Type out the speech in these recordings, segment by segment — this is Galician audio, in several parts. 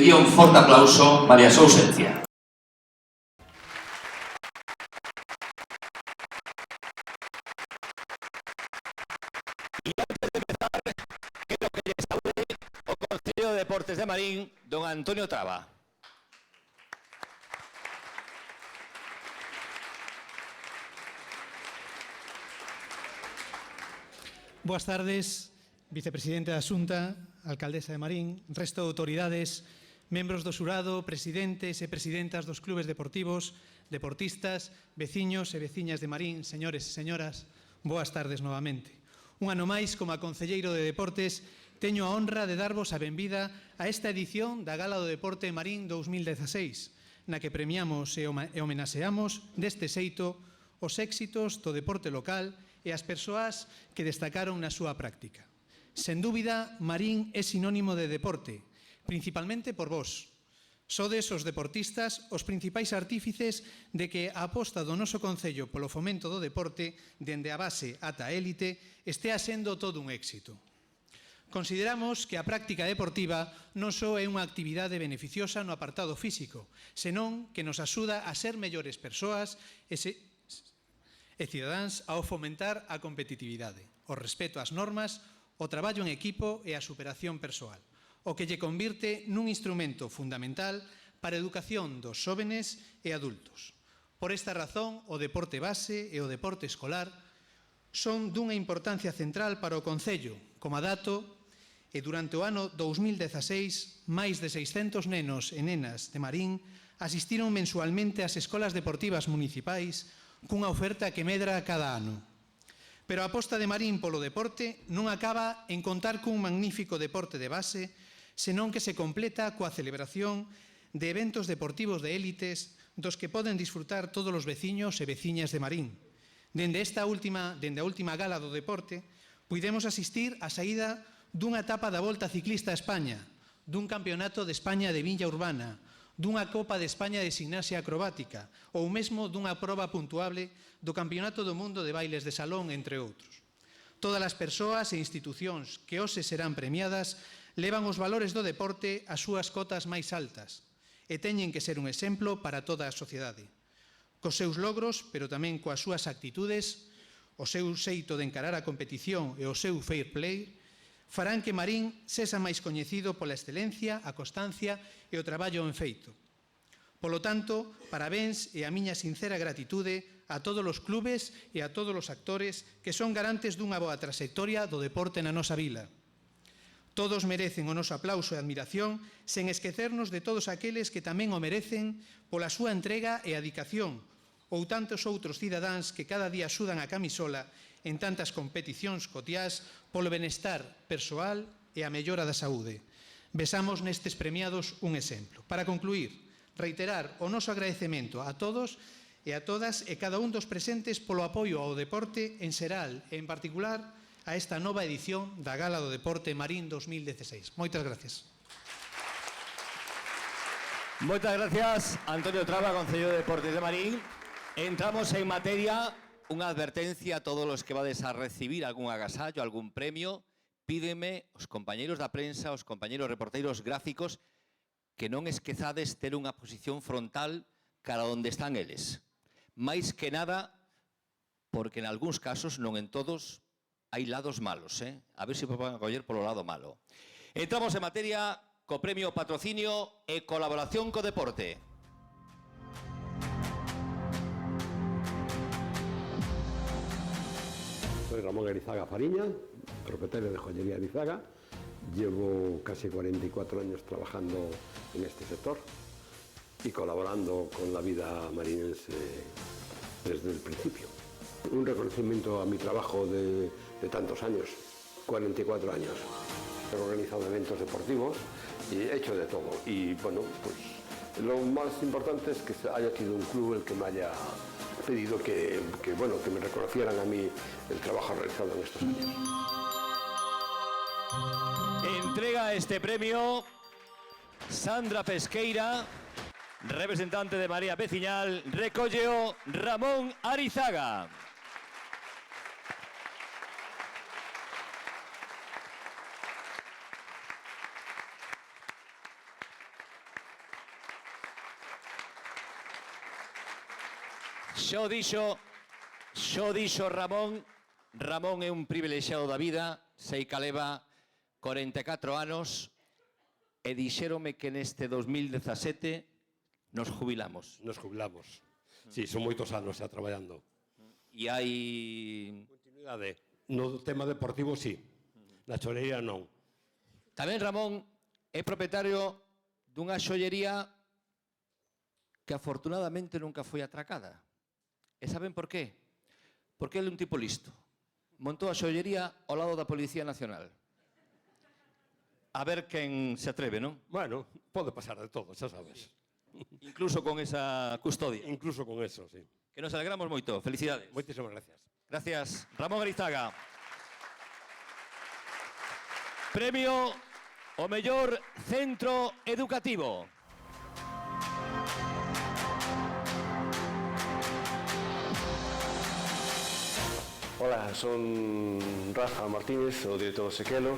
pediría un forte aplauso malia a súa ausencia. E antes de empezar, quero que lle saúde o Concello de Deportes de Marín, don Antonio Traba. Boas tardes, vicepresidente da Xunta, alcaldesa de Marín, resto de autoridades, membros do xurado, presidentes e presidentas dos clubes deportivos, deportistas, veciños e veciñas de Marín, señores e señoras, boas tardes novamente. Un ano máis, como a concelleiro de Deportes, teño a honra de darvos a benvida a esta edición da Gala do Deporte Marín 2016, na que premiamos e homenaxeamos deste xeito os éxitos do deporte local e as persoas que destacaron na súa práctica. Sen dúbida, Marín é sinónimo de deporte, principalmente por vós. Sodes os deportistas os principais artífices de que a aposta do noso Concello polo fomento do deporte, dende a base ata a élite, estea sendo todo un éxito. Consideramos que a práctica deportiva non só é unha actividade beneficiosa no apartado físico, senón que nos axuda a ser mellores persoas e cidadáns ao fomentar a competitividade, o respeto ás normas, o traballo en equipo e a superación persoal, o que lle convirte nun instrumento fundamental para a educación dos xóvenes e adultos. Por esta razón, o deporte base e o deporte escolar son dunha importancia central para o Concello. Como dato, e durante o ano 2016, máis de 600 nenos e nenas de Marín asistiron mensualmente ás escolas deportivas municipais cunha oferta que medra cada ano. Pero a aposta de Marín polo deporte non acaba en contar cun magnífico deporte de base, senón que se completa coa celebración de eventos deportivos de élites dos que poden disfrutar todos os veciños e veciñas de Marín. Dende a última gala do deporte, puidemos asistir á saída dunha etapa da Volta Ciclista a España, dun campeonato de España de Villa Urbana, dunha Copa de España de Gimnasia Acrobática ou mesmo dunha proba puntuable do Campeonato do Mundo de Bailes de Salón, entre outros. Todas as persoas e institucións que hoxe serán premiadas levan os valores do deporte ás súas cotas máis altas e teñen que ser un exemplo para toda a sociedade. Cos seus logros, pero tamén coas súas actitudes, o seu xeito de encarar a competición e o seu fair play, farán que Marín sexa máis coñecido pola excelencia, a constancia e o traballo en feito. Polo tanto, parabéns e a miña sincera gratitude a todos os clubes e a todos os actores que son garantes dunha boa trayectoria do deporte na nosa vila. Todos merecen o noso aplauso e admiración, sen esquecernos de todos aqueles que tamén o merecen pola súa entrega e adicación, ou tantos outros cidadáns que cada día sudan a camisola en tantas competicións cotiás polo benestar persoal e a mellora da saúde. Vexamos nestes premiados un exemplo. Para concluir, reiterar o noso agradecemento a todos e a todas e cada un dos presentes polo apoio ao deporte en xeral e en particular a esta nova edición da Gala do Deporte Marín 2016. Moitas gracias. Moitas gracias, Antonio Traba, Concello de Deportes de Marín. Entramos en materia. Unha advertencia a todos os que vades a recibir algún agasallo, algún premio. Pídeme os compañeiros da prensa, os compañeiros reporteiros gráficos, que non esquezades ter unha posición frontal cara onde están eles. Mais que nada, porque en algúns casos, non en todos, hai lados malos, A ver se poden acoller polo lado malo. Entramos en materia co premio Patrocinio e Colaboración co Deporte. Soy Ramón Arizaga Fariña, propietario de Joyería Arizaga. Llevo casi 44 años trabajando en este sector y colaborando con la vida marinense desde el principio. Un reconocimiento a mi trabajo de tantos años, 44 años. He organizado eventos deportivos y he hecho de todo. Y bueno, pues lo más importante es que haya sido un club el que me haya pedido que me reconocieran a mí el trabajo realizado en estos años. Entrega este premio Sandra Pesqueira, representante de Marea Veciñal, recolleo Ramón Arizaga. Xo dixo Ramón. Ramón é un privilexiado da vida, sei que leva 44 anos e dixéronme que neste 2017 nos jubilamos. Nos jubilamos. Sí, son moitos anos xa traballando. E hai... Continuidade. No tema deportivo, sí. Na chorería, non. Tamén Ramón é propietario dunha xollería que afortunadamente nunca foi atracada. E saben por qué? Porque ele é un tipo listo. Montou a xollería ao lado da Policía Nacional. A ver quen se atreve, non? Bueno, pode pasar de todo, xa sabes. Incluso con esa custodia. Incluso con eso, sí. Que nos alegramos moito. Felicidades. Moitísimas gracias. Gracias, Ramón Arizaga. Premio ao mellor centro educativo. Ola, son Rafa Martínez, o director do Sequelo.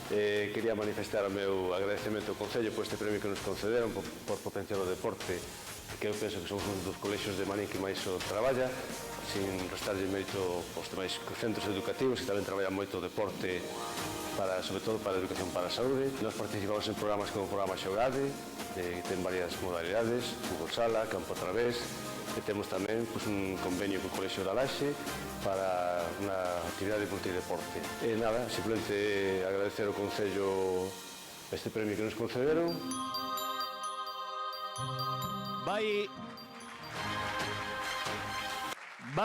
Quería manifestar o meu agradecemento ao Concello por este premio que nos concederon por potenciar o deporte, que eu penso que somos un dos colexios de Marín que máis o traballa, sin restarlle mérito aos demais centros educativos que tamén traballan moito o deporte, sobre todo para a educación para a saúde. Nós participamos en programas como o programa Xogade, que ten varias modalidades, fútbol sala, campo a través, e temos tamén un convenio co Colexio da Laxe para unha actividade de deporte e deporte. E nada, simplemente agradecer ao Concello este premio que nos concederon. Vai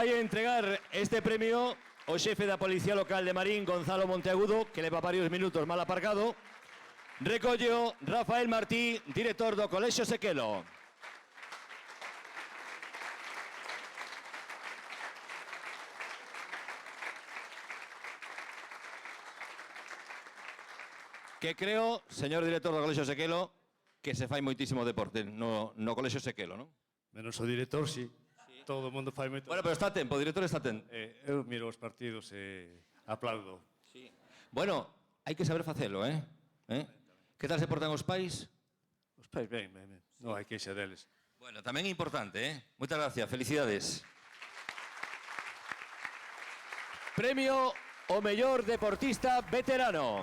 a entregar este premio o xefe da Policía Local de Marín, Gonzalo Monteagudo, que leva varios minutos mal aparcado. Recolleo Rafael Martí, director do Colexio Sequelo. Que creo, señor director do Colexio Sequelo, que se fai moitísimo deporte no Colexio Sequelo, non? Menos o director, sí. Todo o mundo fai moito. Bueno, pero está a tempo, o director está a tempo. Eu miro os partidos e aplaudo. Bueno, hai que saber facelo, eh? Que tal se portan os pais? Os pais, ben. Non hai queixa deles. Bueno, tamén é importante, eh? Moitas gracias, felicidades. Premio ao mellor deportista veterano.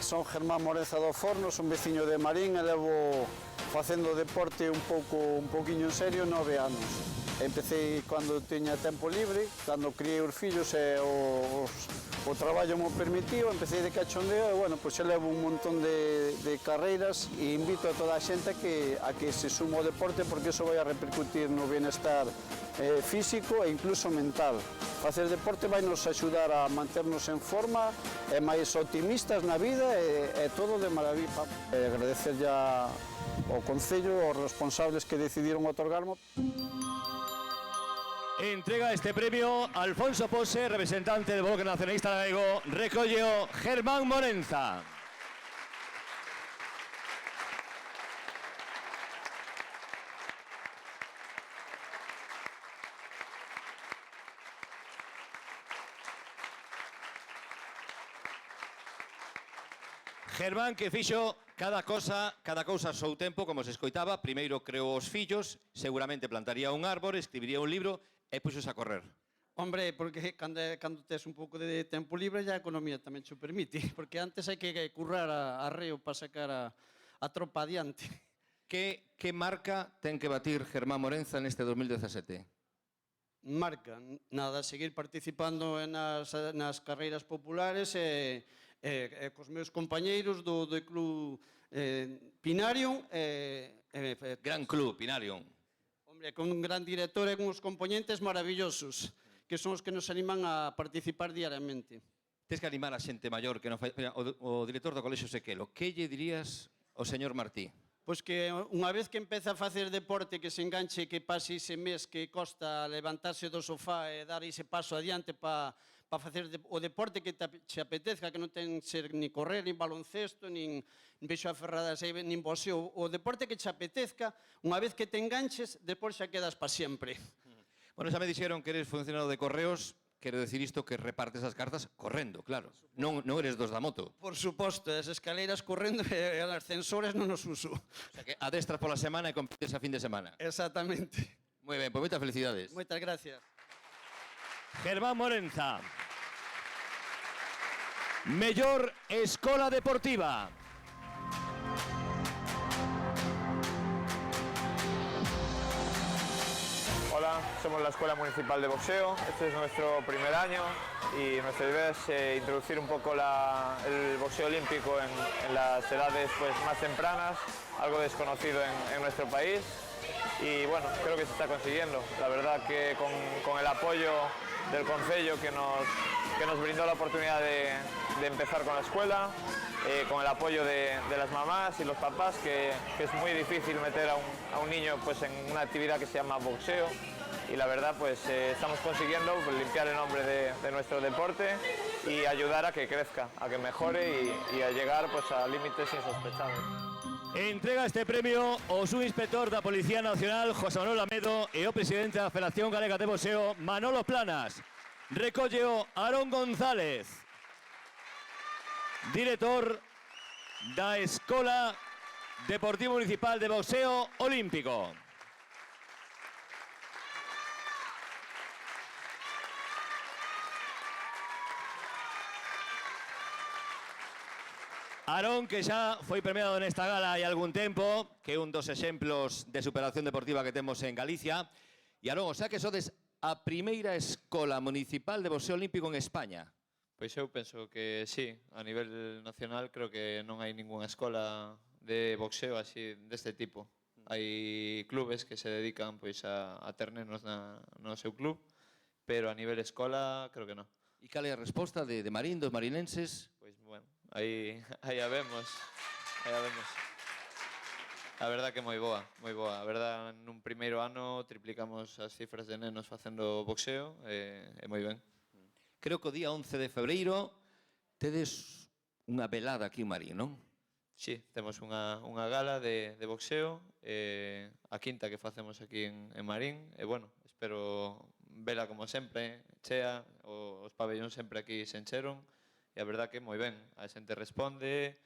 Son Germán Morenza do Forno, son veciño de Marín e levo facendo deporte un poquinho en serio 9 anos. Empecé cando tiña tempo libre, cando criei os fillos e o traballo mo permitiu, empecé de cachondeo e, bueno, pois levo un montón de carreiras e invito a toda a xente a que se suma ao deporte porque iso vai a repercutir no bienestar físico e incluso mental. Facer deporte vai nos axudar a manternos en forma e máis optimistas na vida e todo de maravilla. Agradecer ya ao Concello, aos responsables que decidiron otorgarmo. Entrega este premio Alfonso Pose, representante del Bloque Nacionalista Galego, recolleo Germán Morenza. Germán que fixo cada cousa ao seu tempo, como se escoitaba. Primeiro creou os fillos, seguramente plantaría un árbore, escribiría un libro e puxos a correr. Hombre, porque cando tes un pouco de tempo libre a economía tamén te permite, porque antes hai que currar a reo para sacar a tropa adiante. Que marca ten que batir Germán Morenza neste 2017? Marca, nada, seguir participando nas carreiras populares e cos meus compañeiros do club Pinarium. Gran club, Pinarium. Hombre, con un gran director e uns componentes maravillosos, que son os que nos animan a participar diariamente. Tes que animar a xente maior que non fai... O director do Colexio Sequelo, que lle dirías ao señor Martí? Pois que unha vez que empeza a facer deporte, que se enganche, que pase ese mes que costa levantarse do sofá e dar ese paso adiante para facer o deporte que te apetezca, que non ten ser ni correr, ni baloncesto, nin beixo a ferradas, nin boxeo. O deporte que te apetezca, unha vez que te enganches, depois xa quedas para sempre. Bueno, xa me dixeron que eres funcionario de Correos quero decir isto que repartes as cartas correndo, claro. Non eres dos da moto. Por suposto, as escaleiras correndo e as ascensores non os uso. O sea que adestras pola semana e compites a fin de semana. Exactamente. Moi ben, pois moitas felicidades. Moitas gracias. Germán Morenza. Mellor escola deportiva. Hola, somos la Escuela Municipal de Boxeo. Este es nuestro primer año y nuestra idea es introducir un poco el boxeo olímpico en las edades pues, más tempranas, algo desconocido en nuestro país. Y bueno, creo que se está consiguiendo. La verdad que con el apoyo del Concello que nos brindó la oportunidad de empezar con la escuela, con el apoyo de las mamás y los papás, que es muy difícil meter a un niño pues, en una actividad que se llama boxeo. Y la verdad pues estamos consiguiendo pues, limpiar el nombre de nuestro deporte y ayudar a que crezca, a que mejore y a llegar pues, a límites insospechados. Entrega este premio o subinspector da Policía Nacional José Manuel Amedo e o presidente da Federación Galega de Boxeo Manolo Planas. Recolleo Aarón González, director da Escola Deportiva Municipal de Boxeo Olímpico. Aarón, que xa foi premiado nesta gala hai algún tempo, que é un dos exemplos de superación deportiva que temos en Galicia. E Aarón, o sea que sodes a primeira escola municipal de boxeo olímpico en España. Pois eu penso que sí, a nivel nacional creo que non hai ningunha escola de boxeo así deste tipo. Hai clubes que se dedican pois a ter nenos no seu club, pero a nivel escola creo que non. E cal é a resposta de Marín, dos marinenses? Pois, bueno, aí a vemos. A verdad que moi boa, moi boa. A verdad, nun primeiro ano triplicamos as cifras de nenos facendo boxeo e moi ben. Creo que o día 11 de febreiro tedes unha velada aquí en Marín, non? Sí, temos unha gala de boxeo, a quinta que facemos aquí en Marín, e bueno, espero vela como sempre, chea, os pabellóns sempre aquí se encheron, e a verdad que moi ben, a xente responde,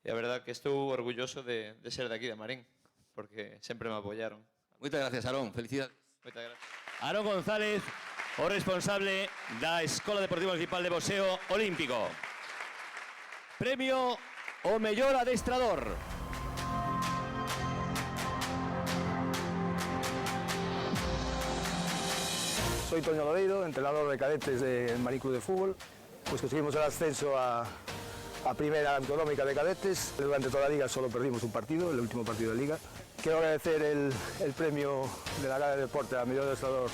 e a verdad que estou orgulloso de ser de aquí de Marín, porque sempre me apoyaron. Moitas gracias, Aarón, felicidades. Moitas gracias. Aarón González, o responsable da Escola Deportiva Municipal de Boxeo Olímpico. Premio o mellor adestrador. Soy Toño Lodeiro, entrenador de cadetes del Marín Club de Fútbol. Pues conseguimos el ascenso a primera autonómica de cadetes. Durante toda la liga solo perdimos un partido, el último partido de liga. Quiero agradecer el premio de la Gala de Deporte a mejor adestrador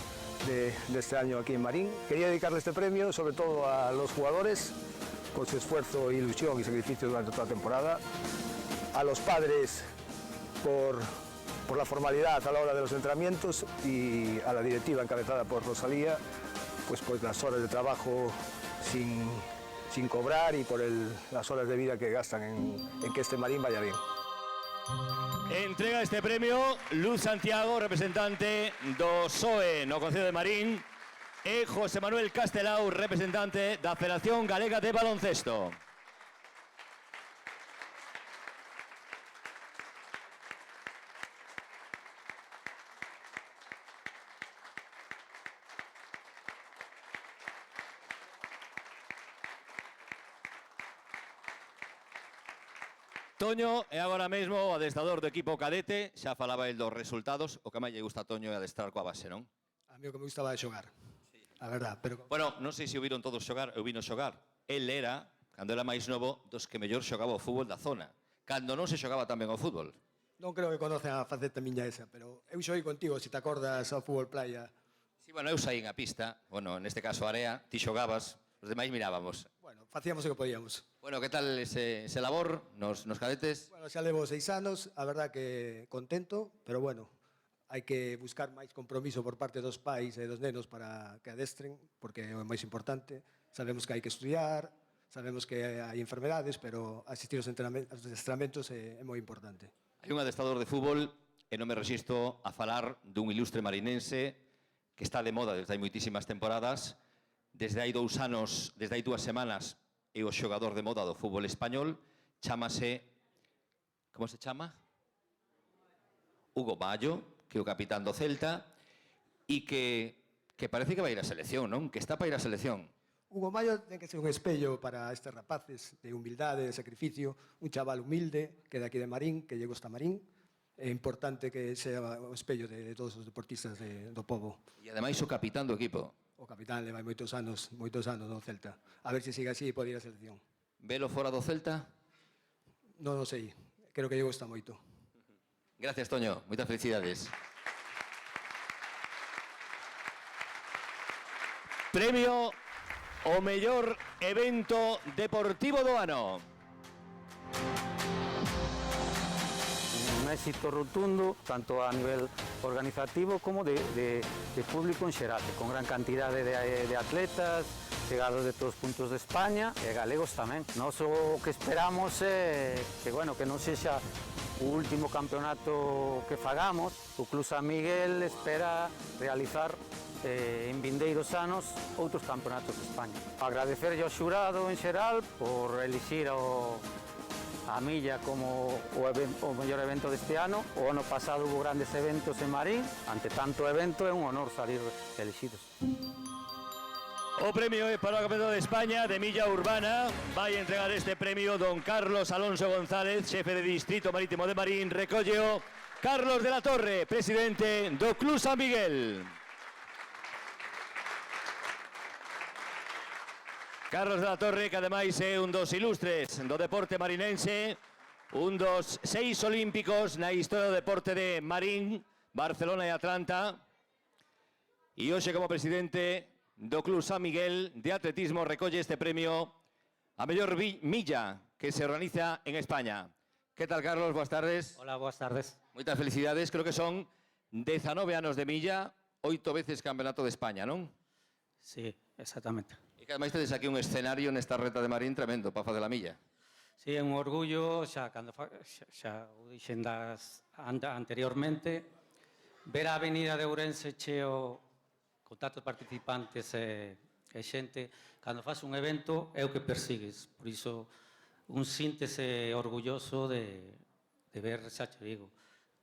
de este año aquí en Marín. Quería dedicarle este premio sobre todo a los jugadores por su esfuerzo, ilusión y sacrificio durante toda la temporada, a los padres por la formalidad a la hora de los entrenamientos y a la directiva encabezada por Rosalía, pues por las horas de trabajo sin cobrar y por las horas de vida que gastan en que este Marín vaya bien. Entrega este premio Luz Santiago, representante do PSOE no Concello de Marín, e José Manuel Castelao, representante da Federación Galega de Baloncesto. Toño é agora mesmo o adestrador do equipo cadete, xa falaba el dos resultados, o que máis lle gusta a Toño é adestrar coa base, non? A mí o que me gustaba é xogar, a verdad. Pero... Bueno, non sei se o viron todos xogar, eu vino xogar. El era, cando era máis novo, dos que mellor xogaba o fútbol da zona, cando non se xogaba tan ben o fútbol. Non creo que conocen a faceta miña esa, pero eu xoguei contigo, se te acordas ao fútbol playa. Sí, bueno, eu saí a pista, bueno, neste caso a area, ti xogabas, os demais mirábamos. Bueno, facíamos o que podíamos. Bueno, que tal ese labor nos cadetes? Bueno, xa levo 6 anos, a verdad que contento, pero bueno, hai que buscar máis compromiso por parte dos pais e dos nenos para que adestren, porque é o máis importante. Sabemos que hai que estudiar, sabemos que hai enfermedades, pero asistir aos adestramentos é moi importante. Hai un adestrador de fútbol e non me resisto a falar dun ilustre marinense que está de moda desde hai moitísimas temporadas, desde hai 2 anos, desde hai 2 semanas, é o xogador de moda do fútbol español, chámase, como se chama? Hugo Mallo, que é o capitán do Celta, e que parece que vai ir á selección, non? Que está para ir á selección. Hugo Mallo ten que ser un espello para estes rapaces de humildade, de sacrificio, un chaval humilde que de aquí de Marín, que lle gusta Marín. É importante que sea o espello de todos os deportistas do pobo. E ademais o capitán do equipo. O capitán leva moitos anos no Celta. A ver se sigue así e pode ir á selección. Velo fora do Celta? Non o sei, creo que lle gusta moito. Gracias, Toño. Moitas felicidades. Premio o mellor evento deportivo do ano. Un éxito rotundo, tanto a nivel organizativo como de público en xeral, con gran cantidade de atletas, chegados de todos os puntos de España e galegos tamén. Nós o que esperamos é que non sexa o último campeonato que fagamos. O Club San Miguel espera realizar en vindeiros anos outros campeonatos de España. Agradecerlle ao xurado en xeral por elixir a Milla como o mellor evento deste ano. O ano pasado hubo grandes eventos en Marín. Ante tanto evento é un honor salir elixidos. O premio é para o Campeonato de España de Milla Urbana. Vai entregar este premio don Carlos Alonso González, xefe de Distrito Marítimo de Marín. Recolleo Carlos de la Torre, presidente do Club San Miguel. Carlos de la Torre, que ademais é un dos ilustres do deporte marinense, un dos 6 olímpicos na historia do deporte de Marín, Barcelona e Atlanta, e hoxe como presidente do Club San Miguel de atletismo recolle este premio a mellor milla que se organiza en España. Que tal, Carlos? Boas tardes. Hola, boas tardes. Moitas felicidades, creo que son 19 anos de milla, 8 veces campeonato de España, non? Sí, exactamente. E que ademais tedes aquí un escenario nesta reta de Marín tremendo para facer a milla. Sí, é un orgullo, xa o dixen anteriormente, ver a avenida de Ourense cheo con tantos participantes e xente, cando faz un evento é o que persigues. Por iso, un síntese orgulloso de ver, xa te digo,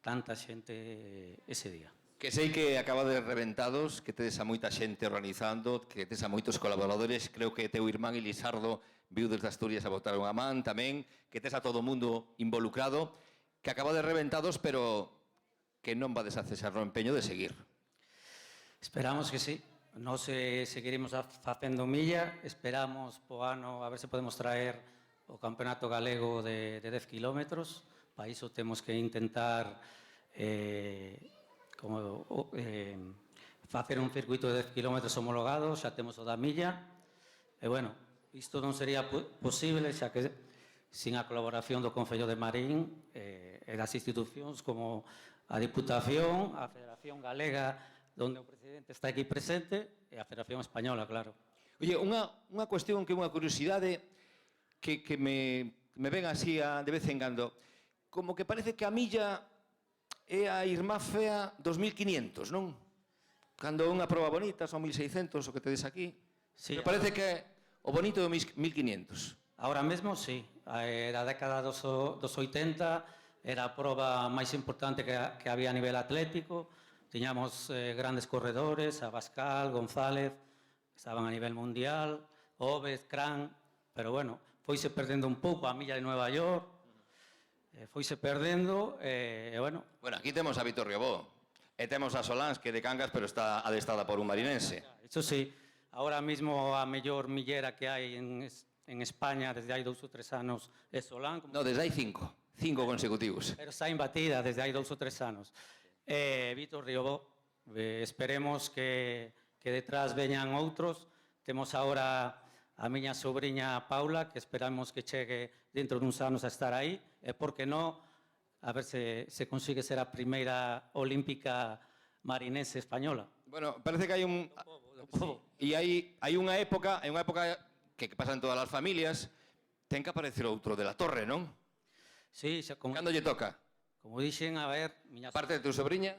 tanta xente ese día. Que sei que acaba de reventados, que tedes a moita xente organizando, que tedes a moitos colaboradores, creo que teu irmán Elisardo viu desde Asturias a botar unha man tamén, que tes a todo o mundo involucrado, que acaba de reventados, pero que non vades a cesar no empeño de seguir. Esperamos que sí. Nos seguiremos facendo milla, esperamos po ano a ver se podemos traer o campeonato galego de 10 kilómetros. Para iso temos que intentar facer un circuito de 10 kilómetros homologado, xa temos o da milla, e bueno, isto non sería posible xa que sin a colaboración do Concello de Marín e das institucións como a Diputación, a Federación Galega, onde o presidente está aquí presente, e a Federación Española, claro. Oye, unha cuestión que é unha curiosidade que me ven así de vez en cando. Como que parece que a milla é a irmá fea dos 1500, non? Cando unha proba bonita son 1600 o que tedes aquí. Sí, me parece que o bonito é o 1500. Ahora mesmo, sí. Da década dos 80 era a proba máis importante que había a nivel atlético. Tiñamos grandes corredores, Abascal, González, que estaban a nivel mundial, Oves, Cran, pero bueno, foise perdendo un pouco a milla de Nueva York, foise perdendo, e bueno. Bueno, aquí temos a Vitor Riobó, e temos a Solans, que de Cangas, pero está adestada por un marinense. Eso sí, ahora mismo a mellor millera que hai en España desde hai 2 ou 3 anos é Solán. No, desde hai 5 consecutivos. Pero está imbatida desde hai 2 ou 3 anos. Vitor Riobó, esperemos que detrás veñan outros. Temos agora a miña sobrinha Paula, que esperamos que chegue dentro duns anos a estar aí, e por que non, a ver se consigue ser a primeira olímpica marinense española. Bueno, parece que hai un... E hai unha época que pasa en todas as familias, ten que aparecer outro de la Torre, non? Sí, cando lle toca? Como dixen, a ver... Parte de tu sobrinha?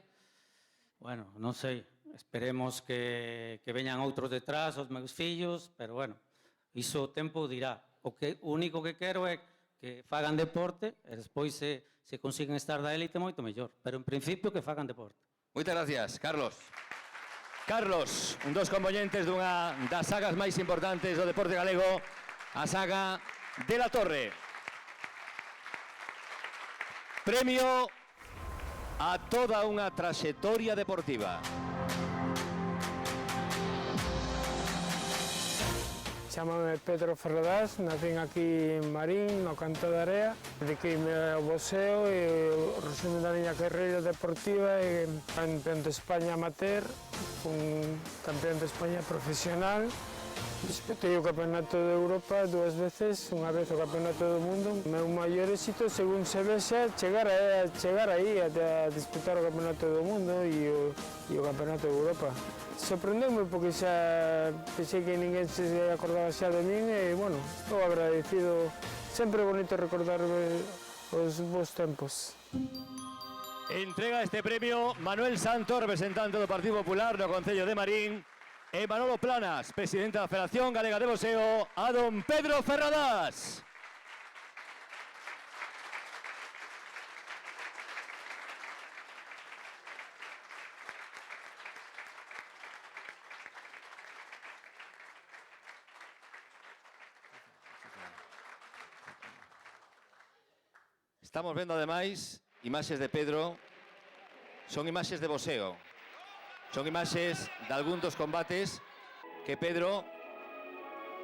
Bueno, non sei. esperemos que veñan outros detrás, os meus fillos, pero bueno, iso o tempo dirá. O único que quero é que fagan deporte e despois se consiguen estar da élite moito mellor, pero en principio que fagan deporte. Moitas gracias, Carlos. Carlos, un dos componentes dunha das sagas máis importantes do deporte galego, a saga de la Torre. Premio a toda unha traxectoria deportiva. Chámame Pedro Ferradás, nacín aquí en Marín, no Canto da Area. Dediqueime ao boxeo e o resumen da miña carreira deportiva é campeón de España amateur, un campeón de España profesional. Disputei o Campeonato de Europa 2 veces, unha vez o Campeonato do Mundo. O meu maior éxito, según se vexa, chegar aí a disputar o Campeonato do Mundo e o Campeonato de Europa. Sorprendeu-me porque xa pensei que ninguén se acordaba xa de min e, bueno, estou agradecido. Sempre é bonito recordar os bons tempos. Entrega este premio Manuel Santos, representante do Partido Popular no Concello de Marín, e Manolo Planas, presidente da Federación Galega de Boxeo, a don Pedro Ferradás. Estamos vendo, ademais, imaxes de Pedro. Son imaxes de boxeo. Son imaxes de algún dos combates que Pedro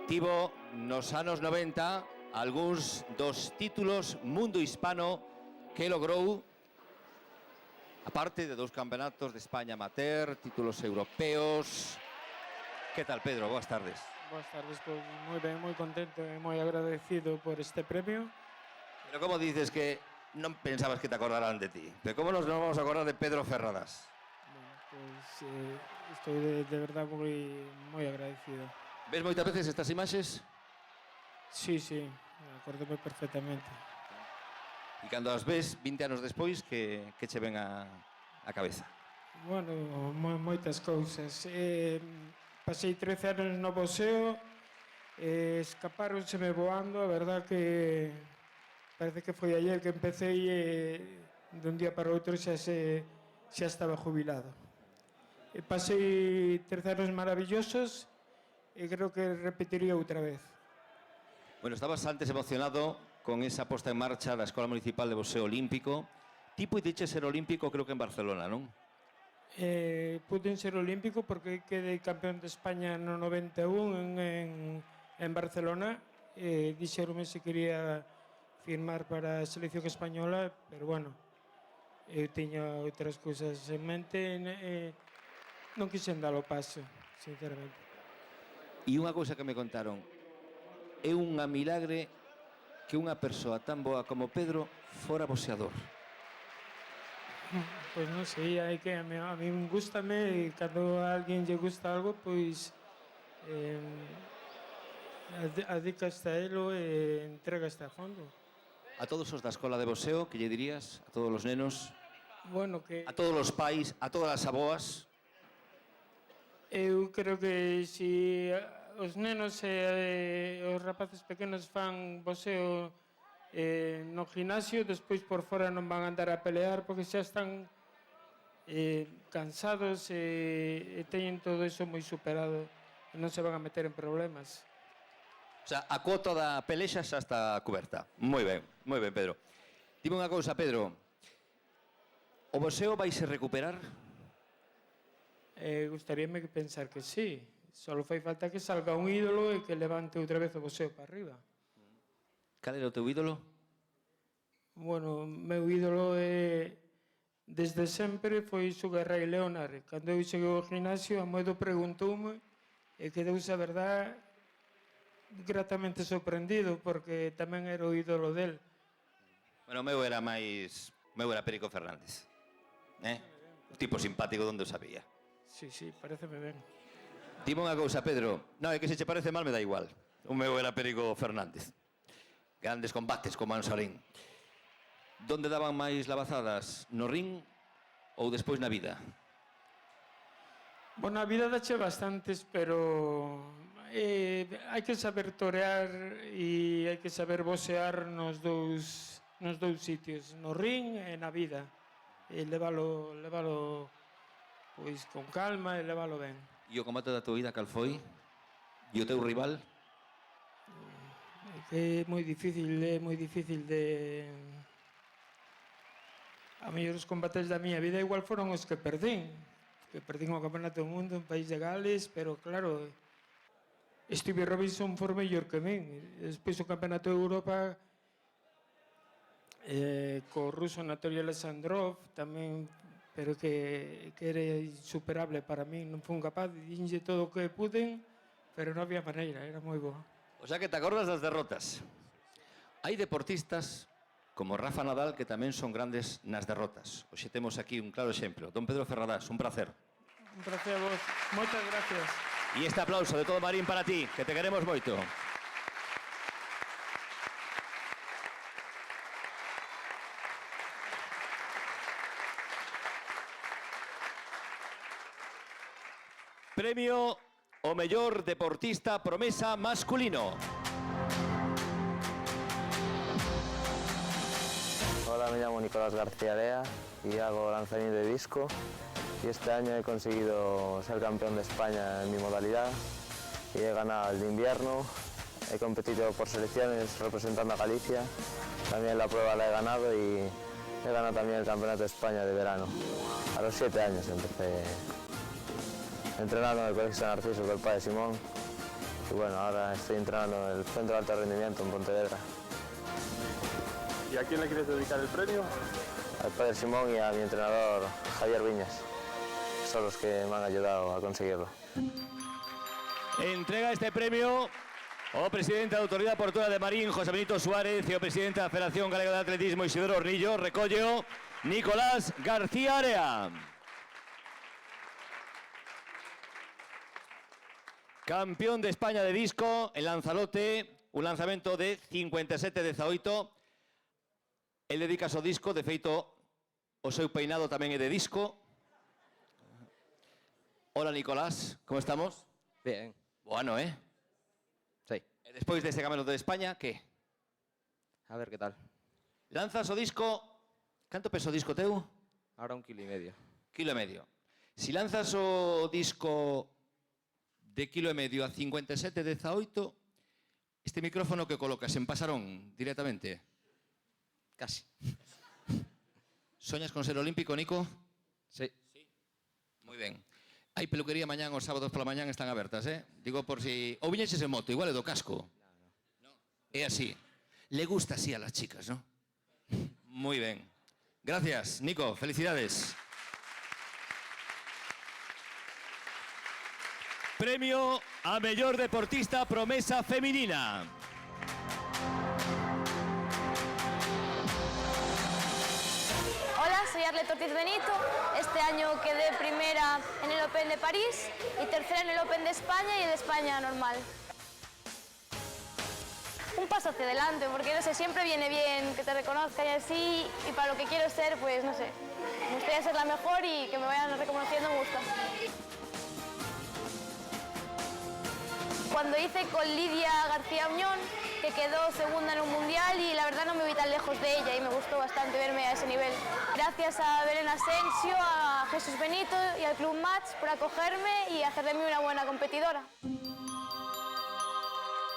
tivo nos anos 90, algúns dos títulos mundo hispano que logrou, aparte de 2 campeonatos de España amateur, títulos europeos. Que tal, Pedro? Boas tardes. Boas tardes, pues moi ben, moi contento e moi agradecido por este premio. Pero como dices que non pensabas que te acordaran de ti? Pero como nos vamos a acordar de Pedro Ferradás? Bueno, pues estoy de verdad moi agradecido. Ves moitas veces estas imaxes? Sí, acórdome perfectamente. E cando as ves 20 anos despois, que che ven a cabeza? Bueno, moitas cousas. Pasei 13 anos no boxeo, escapáronseme voando, a verdad que parece que foi ayer que empecé de un día para outro xa estaba jubilado. Pasei 13 anos maravillosos e creo que repetiría outra vez. Bueno, estabas antes emocionado con esa posta en marcha da Escola Municipal de Boxeo Olímpico. Ti puidiche ser olímpico, creo que en Barcelona, non? Puden ser olímpico porque quedei campeón de España no 91 en Barcelona. Dixeronme se quería firmar para a selección española, pero bueno, eu tiña outras cousas en mente e non quixen dar o paso, sinceramente. E unha cousa que me contaron, é unha milagre que unha persoa tan boa como Pedro fora boxeador. Pois non sei, hai que a mí gústame e cando a alguén lle gusta algo, pois adícaste a elo e entregaste a fondo. A todos os da Escola de Boxeo, que lle dirías? A todos os nenos? Bueno, que... A todos os pais, a todas as aboas? Eu creo que se os nenos e os rapaces pequenos fan boxeo no gimnasio, despois por fora non van a andar a pelear porque xa están cansados e teñen todo iso moi superado e non se van a meter en problemas. O sea, a cota da pelexa xa está coberta. Moi ben, Pedro. Dime unha cousa, Pedro. O boxeo vaise recuperar? Gustaríame pensar que sí. Só fai falta que salga un ídolo e que levante outra vez o boxeo para arriba. Cal era o teu ídolo? Bueno, meu ídolo desde sempre foi Sugar Ray Leonard. Cando eu cheguei ao gimnasio, a Moedo preguntoume e quedouse a verdad gratamente sorprendido porque tamén era o ídolo del. Bueno, o meu era Perico Fernández. Un tipo simpático donde o sabía. Sí, pareceme ben. Dime unha cousa, Pedro. Non, é que se che parece mal me dá igual. O meu era Perico Fernández. Grandes combates como Ansorín. Donde daban máis lavazadas? No ring ou despois na vida? Bueno, a vida dache bastantes, pero hai que saber torear e hai que saber boxear nos dous sitios, no ring e na vida. E levalo pois con calma e levalo ben. E o combate da tua vida cal foi? E o teu rival? É moi difícil de... A mellor os combates da miña vida igual foron os que perdín. Que perdín o Campeonato do Mundo en País de Gales, pero claro, Stevie Robinson foi mellor que min. Despois o Campeonato de Europa co ruso Anatoly Alexandrov tamén, pero que era insuperable para min. Non fui capaz, dinlle todo o que puden, pero non había maneira, era moi boa. O sea que te acordas das derrotas. Hai deportistas como Rafa Nadal que tamén son grandes nas derrotas. Hoxe temos aquí un claro exemplo. Don Pedro Ferradas, un placer. Un placer a vos. Moitas gracias. E este aplauso de todo Marín para ti, que te queremos moito. Premio o mellor deportista promesa masculino. Hola, me llamo Nicolás García Area y hago lanzamiento de disco. Y este año he conseguido ser campeón de España en mi modalidad y he ganado el de invierno. He competido por selecciones representando a Galicia. También la prueba la he ganado y he ganado también el Campeonato de España de verano. A los 7 años empecé entrenando en el Colegio San Narciso con el padre Simón. Y bueno, ahora estoy entrenando en el Centro de Alto Rendimiento en Pontevedra. ¿Y a quién le quieres dedicar el premio? Al padre Simón y a mi entrenador Javier Viñas. Son los que me han ayudado a conseguirlo. Entrega este premio o presidente da Autoridade Portuaria de Marín, José Benito Suárez, e o presidente da Federación Galega de Atletismo, Isidoro Ornillo. Recolleo Nicolás García Area. Campeón de España de disco en Lanzarote, un lanzamento de 57-18. El dedica o disco, de feito, o seu peinado tamén é de disco. Hola, Nicolás, ¿cómo estamos? Bien. Bueno, ¿eh? Sí. Despois deste Campeonato de España, ¿qué? A ver qué tal. Lanzas o disco... Canto peso o disco teu? Ahora 1,5 kg. Kilo e medio. Si lanzas o disco de 1,5 kg a 57-18, este micrófono que colocas en pasarón directamente? Casi. Soñas con ser olímpico, Nico? Sí. Moi ben. Hai peluquería mañán, os sábados pola mañán están abertas, eh? Digo por si... Ou viñeches en moto, igual é do casco. No. É así. Le gusta así a las chicas, ¿no? Moi ben. Gracias, Nico. Felicidades. Premio a mellor deportista promesa feminina. Hola, soy Arlet Ortiz Benito. Este año quedé primera en el Open de París y tercera en el Open de España y de España normal. Un paso hacia adelante, porque no sé, siempre viene bien que te reconozcan y así, y para lo que quiero ser, pues no sé, me gustaría ser la mejor y que me vayan reconociendo me gusta. Cuando hice con Lidia García Uñón, que quedó segunda en un mundial y la verdad no me vi tan lejos de ella y me gustó bastante verme a ese nivel. Gracias a Belén Asensio, a Jesús Benito y al Club Match por acogerme y hacer de mí una buena competidora.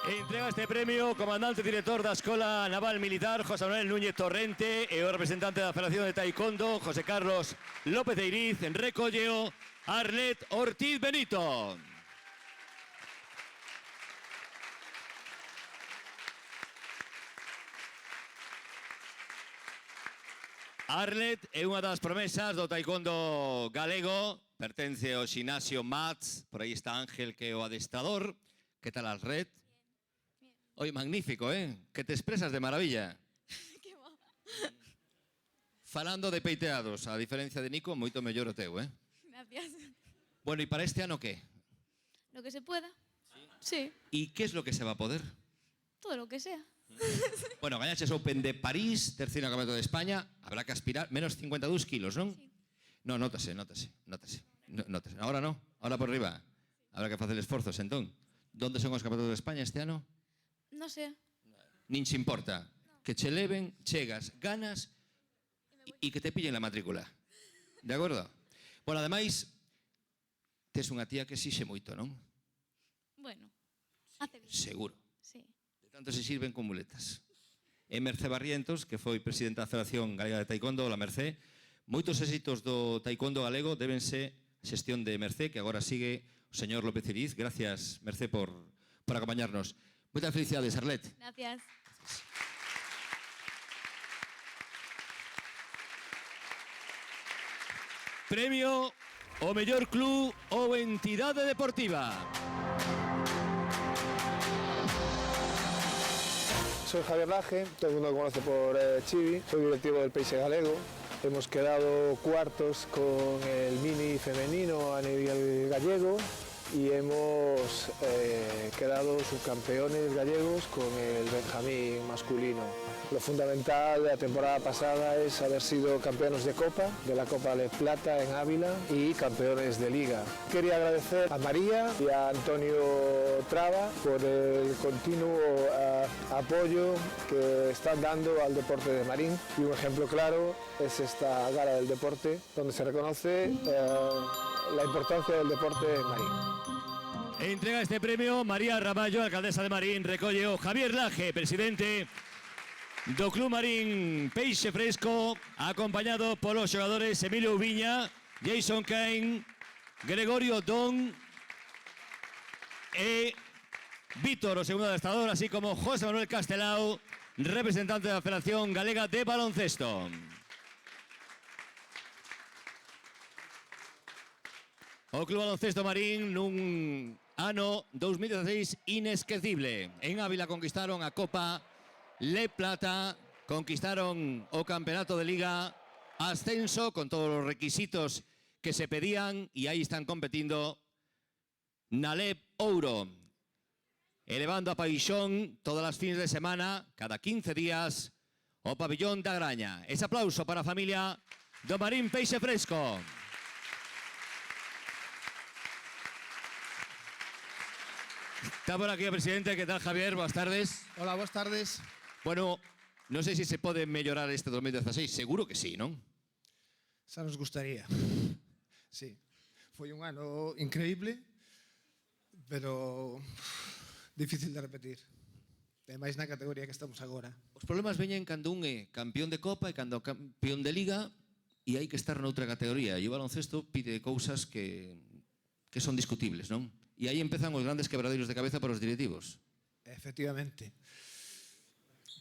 Entrega este premio o comandante director da Escola Naval Militar, José Manuel Núñez Torrente, e o representante da Federación de Taekwondo, José Carlos López de Iriz, recolleo Arlet Ortiz Benito. Arlet é unha das promesas do taekwondo galego, pertence ao xinasio Mats, por aí está Ángel que é o adestrador. Que tal, Arlet? Oye, magnífico, ¿eh? Que te expresas de maravilla. Que va. Falando de peiteados, a diferencia de Nico, moito mellor o teu, ¿eh? Gracias. Bueno, ¿y para este ano qué? Lo que se pueda. Sí. ¿Y qué es lo que se va a poder? Todo lo que sea. Bueno, gañaches Open de París, terceiro campeonato de España, habrá que aspirar menos 52 kilos, ¿non? Sí. No, nótase. Nótase. Ahora no. Ahora por riba. Habrá que facer esforzos, entón. Donde son os campeonatos de España este ano? No sé. Nin che importa. Que che leven, chegas, ganas e que te pillen la matrícula. De acordo? Bueno, ademais, tes unha tía que exixe moito, non? Bueno, hace bien. Seguro. Sí. De tanto se sirven con muletas. E Mercé Barrientos, que foi presidenta da Federación Galega de Taekwondo, la Mercé, moitos éxitos do taekwondo galego débense xestión de Mercé, que agora sigue o señor López Iriz. Gracias, Mercé, por acompañarnos. Moitas felicidades, Arlet. Gracias. Premio o mellor club ou entidade deportiva. Soy Javier Laje, todo el mundo me conoce por Chivi, soy directivo del Peixe Galego. Hemos quedado cuartos con el mini femenino a nivel gallego y hemos quedado subcampeones gallegos con el Benjamín masculino. Lo fundamental de la temporada pasada es haber sido campeones de Copa, de la Copa de Plata en Ávila y campeones de Liga. Quería agradecer a María y a Antonio Traba por el continuo apoyo que están dando al deporte de Marín, y un ejemplo claro es esta gala del deporte donde se reconoce la importancia del deporte en Marín. Entrega este premio María Ramallo, alcaldesa de Marín, recolle o Javier Laje, presidente do Club Marín Peixe Fresco, acompañado polos xogadores Emilio Ubiña, Jason Cain, Gregorio Don e Víctor, o segundo adestrador, así como José Manuel Castelao, representante da Federación Galega de Baloncesto. O Club Baloncesto Marín nun ano 2016 inesquecible. En Ávila conquistaron a Copa Le Plata, conquistaron o Campeonato de Liga, ascenso con todos los requisitos que se pedían, y ahí están competindo na LEP Ouro, elevando a paixón todas as fins de semana, cada 15 días, o pabillón da Graña. Ese aplauso para a familia do Marín Peixe Fresco. Está por aquí el presidente. ¿Qué tal, Javier? Buenas tardes. Hola, buenas tardes. Bueno, no sé si se puede mellorar este 2016. Seguro que sí, ¿no? Xa nos gustaría. Sí. Foi un ano increíble, pero difícil de repetir. E máis na categoría que estamos agora. Os problemas veñen cando un é campeón de Copa e cando campeón de Liga e hai que estar noutra categoría. E o baloncesto pide cousas que son discutibles, non? E aí empezan os grandes quebradeiros de cabeza para os directivos. Efectivamente.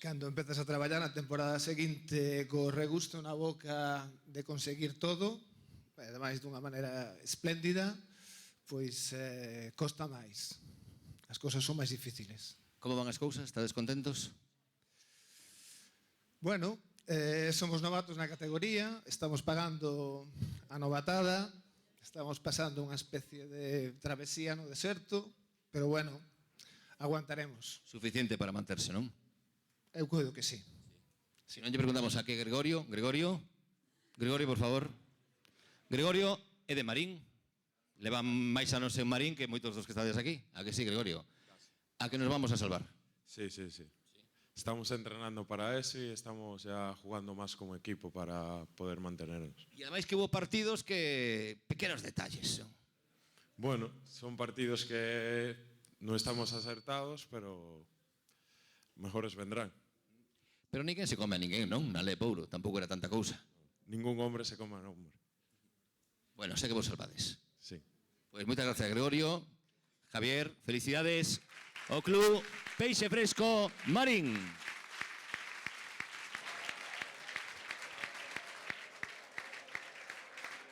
Cando empezas a traballar na temporada seguinte co regusto na boca de conseguir todo, ademais dunha maneira espléndida, pois costa máis. As cousas son máis difíciles. Como van as cousas? Estades contentos? Bueno, somos novatos na categoría, estamos pagando a novatada, estamos pasando unha especie de travesía no deserto, pero bueno, aguantaremos. Suficiente para manterse, non? Eu coido que sí. Se non lle preguntamos a que Gregorio, por favor. Gregorio é de Marín. Leva máis anos en Marín que moitos dos que estades aquí. A que sí, Gregorio? A que nos vamos a salvar. Sí. Estamos entrenando para eso y estamos ya jugando más como equipo para poder mantenernos. E ademais que hubo partidos que... pequenos detalles. Bueno, son partidos que no estamos acertados, pero mejores vendrán. Pero ninguén se come a ninguén, non? Na LEP Ouro, tampouco era tanta cousa. Ningún hombre se come a un hombre. Bueno, sé que vos salvades. Sí. Pues moitas gracias, Gregorio. Javier, felicidades ao Club Peixe Fresco Marín.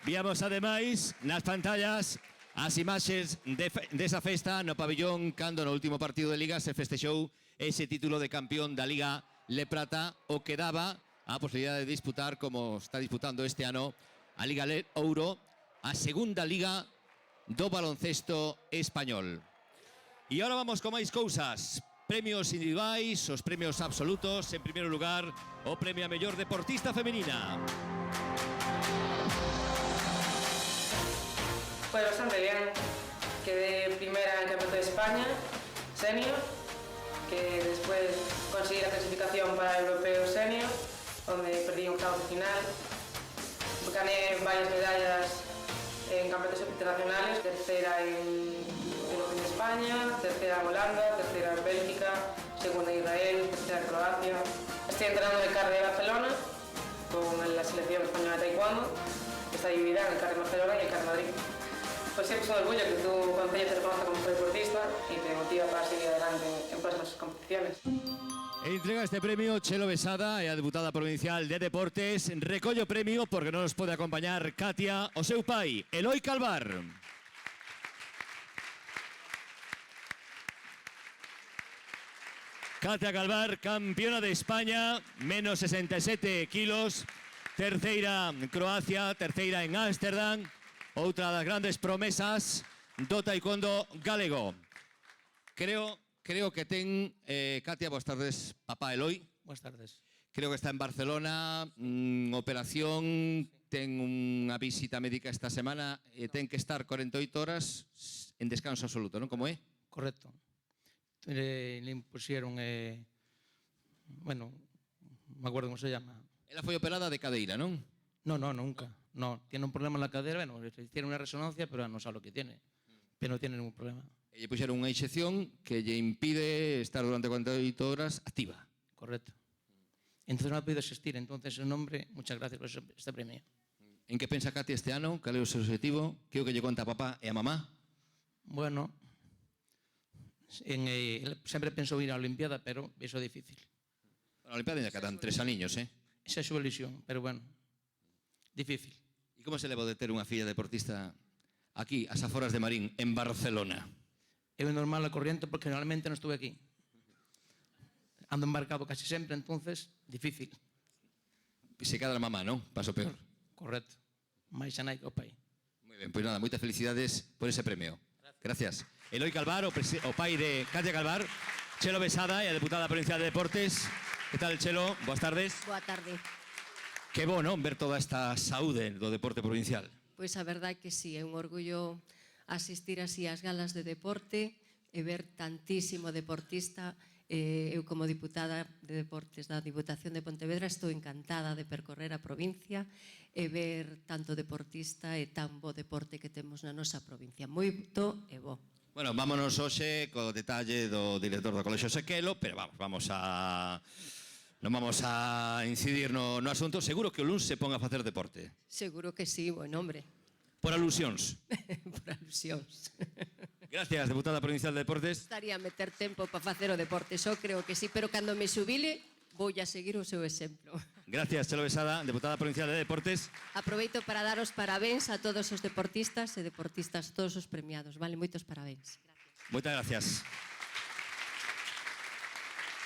Viamos ademais nas pantallas as imaxes desa festa no pabillón cando no último partido de Liga se festexou ese título de campeón da Liga Le Plata, o que daba a posibilidade de disputar, como está disputando este ano, a Liga Le Ouro, a segunda liga do baloncesto español. E agora vamos con máis cousas. Premios individuais, os premios absolutos. En primeiro lugar, o premio a mellor deportista femenina. Pues bastante bien. Quedé primera en el Campeonato de España, senior, que después conseguí la clasificación para el Europeo Senior, donde perdí un octavo de final. Gané varias medallas en campeonatos internacionales, tercera en Open de España, tercera en Holanda, tercera en Bélgica, segunda en Israel, tercera en Croacia. Estoy entrenando en el CAR de Barcelona con la selección española de taekwondo, que está dividida en el CAR de Barcelona y el CAR de Madrid. Pues siempre es un orgullo que tu concello te reconozca como deportista y te motiva para seguir adelante en próximas competiciones. Entrega este premio Chelo Besada e a deputada provincial de Deportes. Recollo premio porque non nos pode acompañar Katia, o seu pai, Eloi Calvar. Katia Calvar, campeona de España, menos 67 kilos, terceira en Croacia, terceira en Ámsterdam, outra das grandes promesas do taekwondo galego. Creo que ten, Katia, boas tardes, papá Eloi. Buenas tardes. Creo que está en Barcelona, operación, ten unha visita médica esta semana e ten que estar 48 horas en descanso absoluto, non? Como é? Correcto. Le impusieron, bueno, me acuerdo cómo se llama. Ela foi operada de cadeira, non? No, nunca. No, tiene un problema en la cadera, bueno, le hicieron una resonancia, pero no sabe lo que tiene. Pero no tiene ningún problema. E lle puxeron unha inxección que lle impide estar durante 48 horas activa. Correcto. Entonces no ha podido asistir, entonces en nombre, muchas gracias por este premio. En que pensa Katia este ano? Cal é o seu objetivo? Que é o que lle conta a papá e a mamá? Bueno, él siempre pensó ir a la Olimpiada, pero eso es difícil. A la Olimpiada ya quedan 3 aniños, eh? Esa es su ilusión, pero bueno, difícil. E como se leva de ter unha filla deportista aquí, ás aforas de Marín, en Barcelona? É normal a corriente porque normalmente non estuve aquí. Ando embarcado casi sempre, entonces, difícil. Se queda a mamá, non? Paso peor. Correcto. Mais xa nai que o pai. Moi ben, pois nada, moitas felicidades por ese premio. Gracias. Eloi Calvar, o pai de Katia Calvar, Chelo Besada e a deputada provincial de Deportes. Que tal, Chelo? Boas tardes. Boa tarde. Que bo, non? Ver toda esta saúde do deporte provincial. Pois a verdade que sí, é un orgullo asistir así ás galas de deporte e ver tantísimo deportista. Eu como diputada de Deportes da Diputación de Pontevedra estou encantada de percorrer a provincia e ver tanto deportista e tan bo deporte que temos na nosa provincia. Moito e bo. Bueno, vámonos hoxe co detalle do director do Colexio Sequelo, pero vamos a... Non vamos a incidir no asunto. Seguro que o luns se ponga a facer deporte. Seguro que sí, bueno, hombre. Por alusións. Por alusións. Gracias, deputada provincial de Deportes. Gustaría meter tempo para facer o deporte, xo creo que sí, pero cando me xubile vou a seguir o seu exemplo. Gracias, Chelo Besada, deputada provincial de Deportes. Aproveito para daros parabéns a todos os deportistas e deportistas, todos os premiados, vale? Moitos parabéns. Moitas gracias.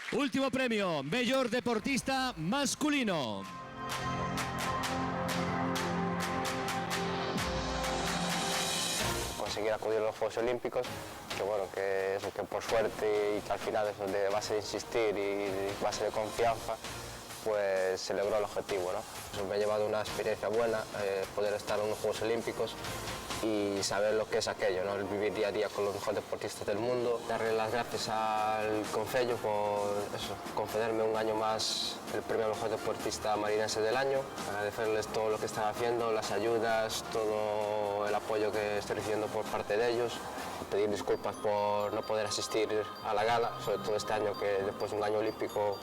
Último premio, mellor deportista masculino. Conseguir acudir a los Juegos Olímpicos, que bueno, que eso, que por suerte y que al final eso de base de insistir y base de confianza, pues se logró el objetivo, ¿no? Eso me ha llevado una experiencia buena, poder estar en los Juegos Olímpicos y saber lo que es aquello, ¿no? El vivir día a día con los mejores deportistas del mundo. Darle las gracias al Concello por eso, concederme un año más el premio al mejor deportista marinense del año. Agradecerles todo lo que están haciendo, las ayudas, todo el apoyo que estoy recibiendo por parte de ellos. Pedir disculpas por no poder asistir a la gala, sobre todo este año, que después de un año olímpico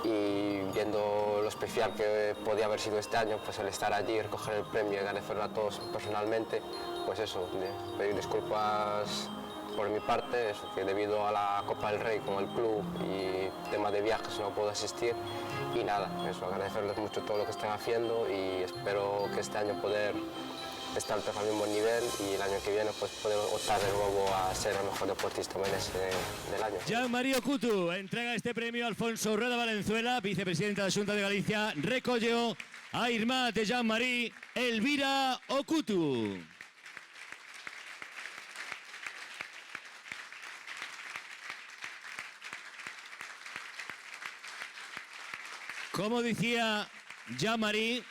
y viendo lo especial que podía haber sido este año, pues el estar allí, recoger el premio y agradecerlo a todos personalmente, pues eso, pedir disculpas por mi parte, eso, que debido a la Copa del Rey con el club y tema de viajes no puedo asistir y nada, eso, agradecerles mucho todo lo que están haciendo y espero que este año poder estar al mismo nivel y el año que viene pues poder optar de nuevo a ser el mejor deportista marinense del año. Jean-Marie Ocutu entrega este premio a Alfonso Rueda Valenzuela, vicepresidenta da Xunta de Galicia, recolleu a irmá de Jean-Marie, Elvira Ocutu. Como dicía Jean-Marie,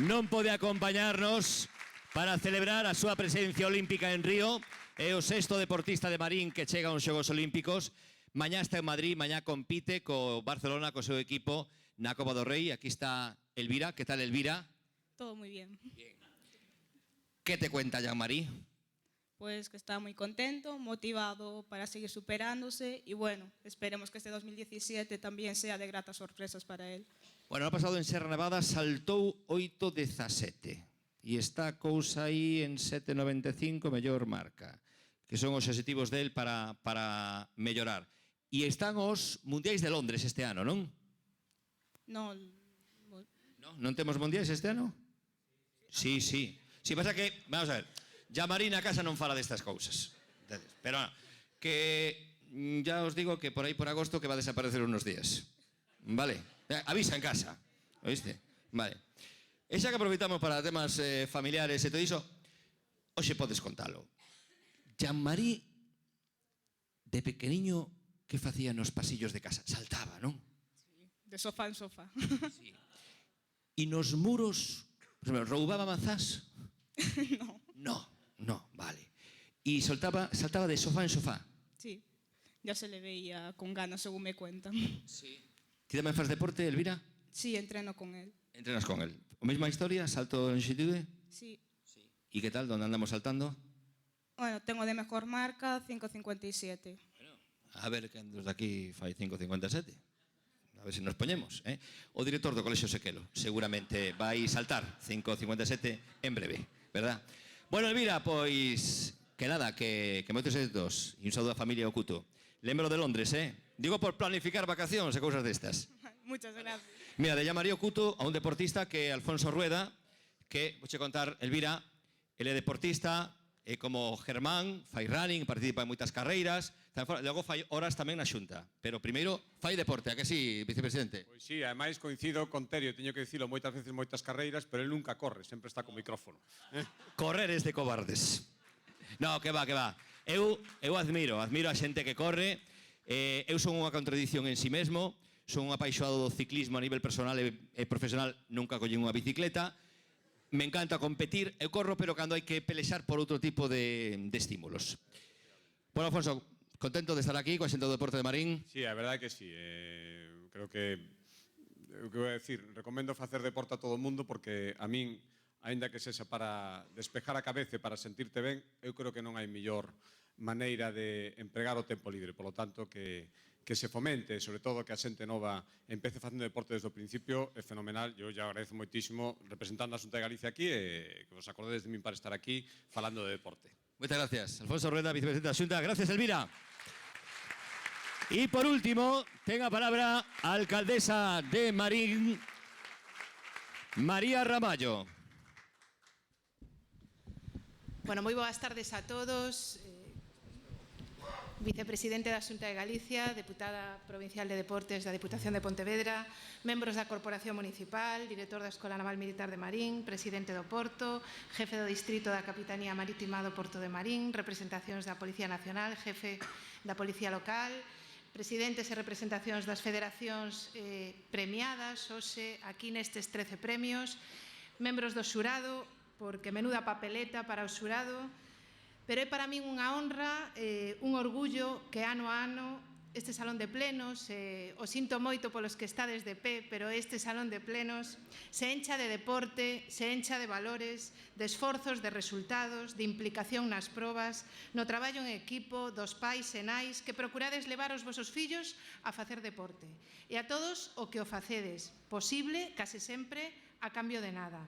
non pode acompañarnos, para celebrar a súa presencia olímpica en Río. É o sexto deportista de Marín que chega aos Xogos Olímpicos. Mañá está en Madrid, mañá compite co Barcelona, co seu equipo na Copa do Rei. Aquí está Elvira. Que tal, Elvira? Todo muy bien. ¿Qué te cuenta Jean-Marie? Pues que está muy contento, motivado para seguir superándose y bueno, esperemos que este 2017 también sea de gratas sorpresas para él. Bueno, ha pasado en Serra Nevada, saltou 8.17 e está a cousa aí en 7.95, mellor marca, que son os obxectivos del para mellorar. E están os Mundiais de Londres este ano, non? No. Non temos Mundiais este ano? Sí, sí. Si pasa que, vamos a ver, Jean-Marie na casa non fala destas cousas. Pero que ya os digo que por aí por agosto que va a desaparecer unos días. Vale? Avisa en casa. Oíste? Vale. E xa que aproveitamos para temas familiares e todo iso, hoxe podes contalo. Jean-Marie, de pequeniño, que facía nos pasillos de casa? Saltaba, non? Sí, de sofá en sofá. Sí. E nos muros, por exemplo, roubaba mazás? No, vale. E saltaba de sofá en sofá? Sí, ya se le veía con ganas, según me cuentan. Sí. Ti tamén faz deporte, Elvira? Sí, entreno con él. Entrenas con él. O mesma historia, salto de longitude? Sí. E que tal, donde andamos saltando? Bueno, tengo de mejor marca 5.57. A ver, quen dos de aquí fai 5.57? A ver se nos poñemos, eh? O director do Colexio Sequelo seguramente vai saltar 5.57 en breve, verdad? Bueno, Elvira, pois que nada, que moitos éxitos e un saúdo á familia Ocuto. Lembro de Londres, eh? Digo por planificar vacacións e cousas destas. Muchas gracias. Mira, de Jean-Marie Ocuto a un deportista que é Alfonso Rueda, que, vouche contar, Elvira, ele é deportista, é como Germán, fai running, participa en moitas carreiras, logo fai horas tamén na Xunta, pero primeiro fai deporte, a que sí, vicepresidente? Pois sí, ademais coincido con Terio, teño que dicilo moitas veces, moitas carreiras, pero el nunca corre, sempre está con micrófono. Correr es de cobardes. No, que va, que va. Eu admiro a xente que corre, eu son unha contradición en si mesmo, son un apaixonado do ciclismo a nivel personal e profesional, nunca collín unha bicicleta, me encanta competir, eu corro, pero cando hai que pelexar por outro tipo de estímulos. Bueno, Alfonso, contento de estar aquí coa xente do Deporte de Marín. Sí, a verdade que sí. Creo que, o que vou decir, recomendo facer deporte a todo o mundo porque a min, aínda que sexa para despejar a cabeza e para sentirte ben, eu creo que non hai mellor maneira de empregar o tempo libre. Por lo tanto, que se fomente, sobre todo que a xente nova empece facendo deporte desde o principio, é fenomenal. Eu ya agradezo moitísimo representando a Xunta de Galicia aquí e que vos acordedes de min para estar aquí falando de deporte. Moitas gracias. Alfonso Rueda, vicepresidente da Xunta. Gracias, Elvira. E por último, ten a palabra a alcaldesa de Marín, María Ramallo. Bueno, moi boas tardes a todos. Vicepresidente da Xunta de Galicia, deputada provincial de Deportes da Deputación de Pontevedra, membros da Corporación Municipal, director da Escola Naval Militar de Marín, presidente do Porto, jefe do Distrito da Capitanía Marítima do Porto de Marín, representacións da Policía Nacional, jefe da Policía Local, presidentes e representacións das federacións premiadas, hoxe aquí nestes 13 premios, membros do xurado, porque menuda papeleta para o xurado, pero é para min unha honra, un orgullo que ano a ano este salón de plenos, o sinto moito polos que estades de pé, pero este salón de plenos se encha de deporte, se encha de valores, de esforzos, de resultados, de implicación nas probas, no traballo en equipo dos pais e nais que procurades levar os vosos fillos a facer deporte. E a todos o que o facedes, posible, case sempre, a cambio de nada.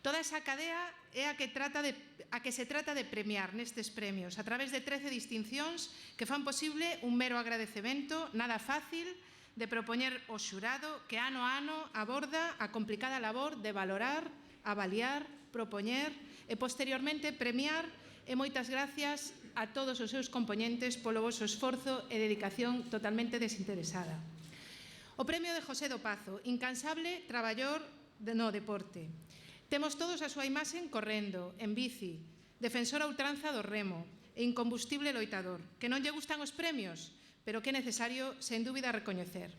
Toda esa cadea é a que se trata de premiar nestes premios a través de 13 distincións que fan posible un mero agradecemento nada fácil de propoñer o xurado que ano a ano aborda a complicada labor de valorar, avaliar, propoñer e posteriormente premiar e moitas gracias a todos os seus compoñentes polo voso esforzo e dedicación totalmente desinteresada. O premio de José do Pazo, incansable traballador no deporte. Temos todos a súa imaxen correndo, en bici, defensor a ultranza do remo e incombustible loitador, que non lle gustan os premios, pero que é necesario, sen dúbida, recoñecer.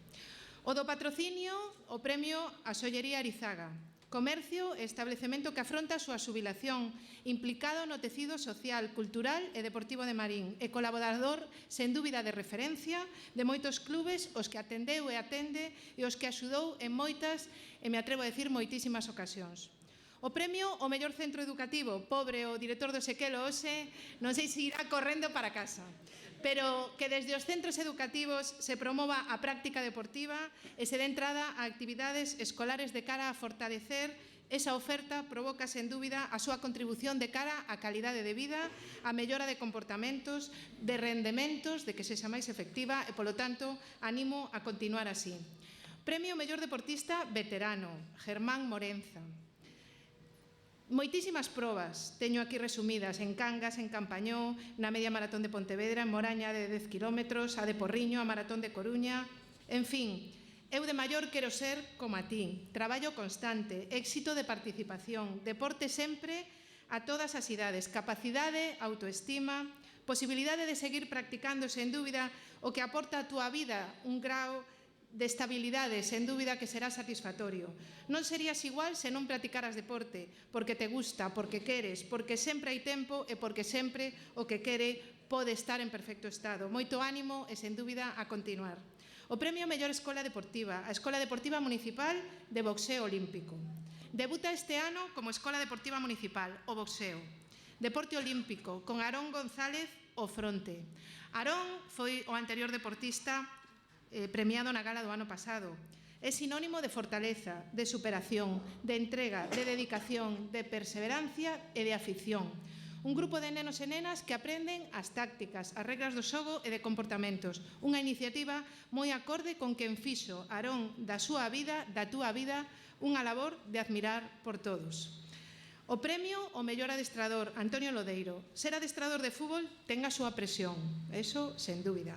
O do patrocinio, o premio a Xollería Arizaga, comercio e establecemento que afronta a súa xubilación, implicado no tecido social, cultural e deportivo de Marín, e colaborador, sen dúbida de referencia, de moitos clubes, os que atendeu e atende e os que axudou en moitas, e me atrevo a decir, moitísimas ocasións. O premio ao mellor centro educativo, pobre o director do Sequelo hoxe, non sei se irá correndo para casa, pero que desde os centros educativos se promova a práctica deportiva e se dé entrada a actividades escolares de cara a fortalecer esa oferta provoca, sen dúbida, a súa contribución de cara á calidade de vida, a mellora de comportamentos, de rendementos, de que sexa máis efectiva e, polo tanto, animo a continuar así. Premio ao mellor deportista veterano, Germán Morenza. Moitísimas probas teño aquí resumidas en Cangas, en Campañó, na media maratón de Pontevedra, en Moraña de 10 km, a de Porriño, a maratón de Coruña. En fin, eu de maior quero ser como a ti. Traballo constante, éxito de participación, deporte sempre a todas as idades, capacidade, autoestima, posibilidade de seguir practicando sen dúbida o que aporta a túa vida un grao de estabilidade, sen dúbida que será satisfactorio. Non serías igual se non practicaras deporte, porque te gusta, porque queres, porque sempre hai tempo e porque sempre o que quere pode estar en perfecto estado. Moito ánimo e, sen dúbida, a continuar. O premio Mellor Escola Deportiva, a Escola Deportiva Municipal de Boxeo Olímpico. Debuta este ano como Escola Deportiva Municipal, o boxeo. Deporte olímpico, con Aarón González ao fronte. Aarón foi o anterior deportista premiado na gala do ano pasado. É sinónimo de fortaleza, de superación, de entrega, de dedicación, de perseverancia e de afición. Un grupo de nenos e nenas que aprenden as tácticas, as regras do xogo e de comportamentos. Unha iniciativa moi acorde con quen fixo Aarón da súa vida, da túa vida, unha labor de admirar por todos. O premio ao mellor adestrador, Antonio Lodeiro. Ser adestrador de fútbol ten a súa presión, eso sen dúbida.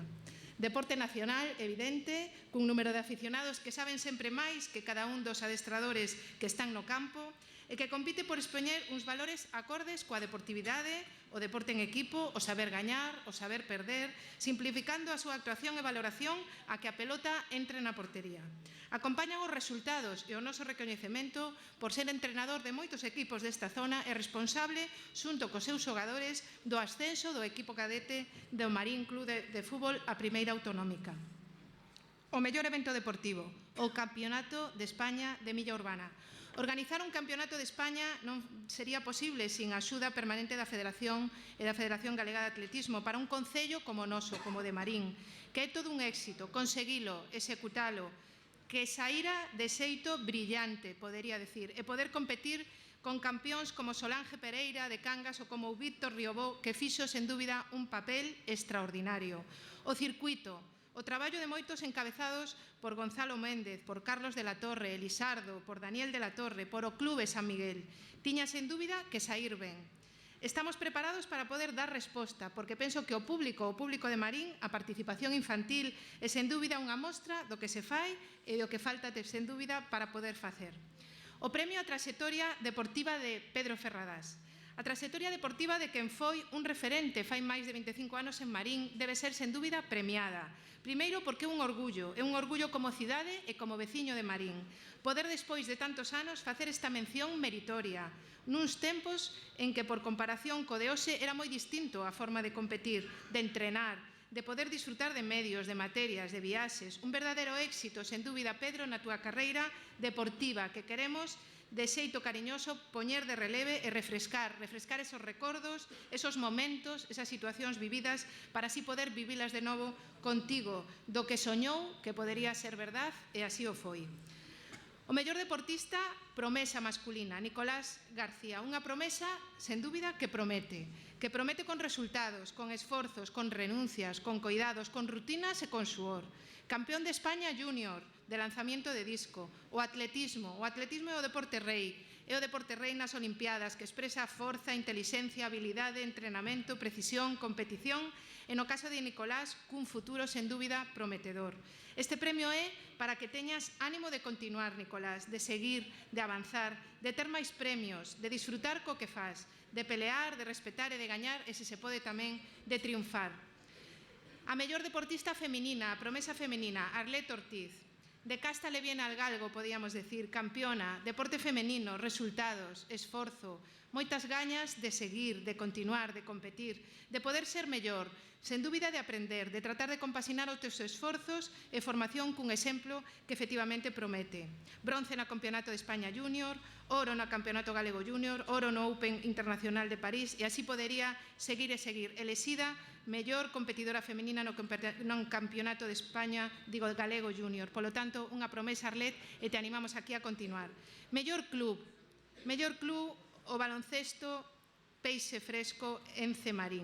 Deporte nacional, evidente, cun número de aficionados que saben sempre máis que cada un dos adestradores que están no campo e que compite por expoñer uns valores acordes coa deportividade, o deporte en equipo, o saber gañar, o saber perder, simplificando a súa actuación e valoración a que a pelota entre na portería. Acompañan os resultados e o noso recoñecemento por ser entrenador de moitos equipos desta zona e responsable, xunto cos seus xogadores, do ascenso do equipo cadete do Marín Club de Fútbol a Primeira Autonómica. O mellor evento deportivo, o Campeonato de España de Milla Urbana. Organizar un Campeonato de España non sería posible sin a axuda permanente da Federación e da Federación Galega de Atletismo para un concello como o noso, como o de Marín, que é todo un éxito, conseguilo, executalo, que saíra de xeito brillante, podería decir, e poder competir con campións como Solange Pereira de Cangas ou como o Víctor Riobó, que fixo, sen dúbida, un papel extraordinario. O circuito, o traballo de moitos encabezados por Gonzalo Méndez, por Carlos de la Torre, Elisardo, por Daniel de la Torre, por o Clube San Miguel. Tiña, sen dúbida, que saír ben. Estamos preparados para poder dar resposta, porque penso que o público de Marín, a participación infantil, é sen dúbida unha mostra do que se fai e do que falta, sen dúbida, para poder facer. O premio á traxectoria deportiva de Pedro Ferradás. A traxectoria deportiva de quen foi un referente fai máis de 25 anos en Marín debe ser, sen dúbida, premiada. Primeiro, porque é un orgullo como cidade e como veciño de Marín. Poder, despois de tantos anos, facer esta mención meritoria, nuns tempos en que, por comparación co de hoxe, era moi distinto a forma de competir, de entrenar, de poder disfrutar de medios, de materias, de viaxes. Un verdadeiro éxito, sen dúbida, Pedro, na túa carreira deportiva, que queremos de xeito cariñoso poñer de releve e refrescar esos recordos, esos momentos, esas situacións vividas para así poder vivilas de novo contigo, do que soñou que podería ser verdad e así o foi. O mellor deportista, promesa masculina, Nicolás García, unha promesa, sen dúbida, que promete con resultados, con esforzos, con renuncias, con coidados, con rutinas e con suor. Campeón de España júnior, de lanzamiento de disco, o atletismo é o deporte rei, é o deporte rei nas Olimpiadas, que expresa forza, intelixencia, habilidade, entrenamento, precisión, competición, e no caso de Nicolás, cun futuro, sen dúbida, prometedor. Este premio é para que teñas ánimo de continuar, Nicolás, de seguir, de avanzar, de ter máis premios, de disfrutar co que faz, de pelear, de respetar e de gañar, e se se pode tamén, de triunfar. A mellor deportista feminina, a promesa feminina, Arlet Ortiz. De casta le viene al galgo, podíamos decir, campeona, deporte femenino, resultados, esforzo, moitas gañas de seguir, de continuar, de competir, de poder ser mellor, sen dúbida de aprender, de tratar de compaxinar os teus esforzos e formación cun exemplo que efectivamente promete. Bronce na Campeonato de España Júnior, oro no Campeonato Galego Júnior, oro no Open Internacional de París e así podería seguir e seguir. Elexida mellor competidora femenina no Campeonato de España, digo, Galego Júnior. Polo tanto, unha promesa, Arlet, e te animamos aquí a continuar. Mellor club o baloncesto Peixe Fresco Ence Marín.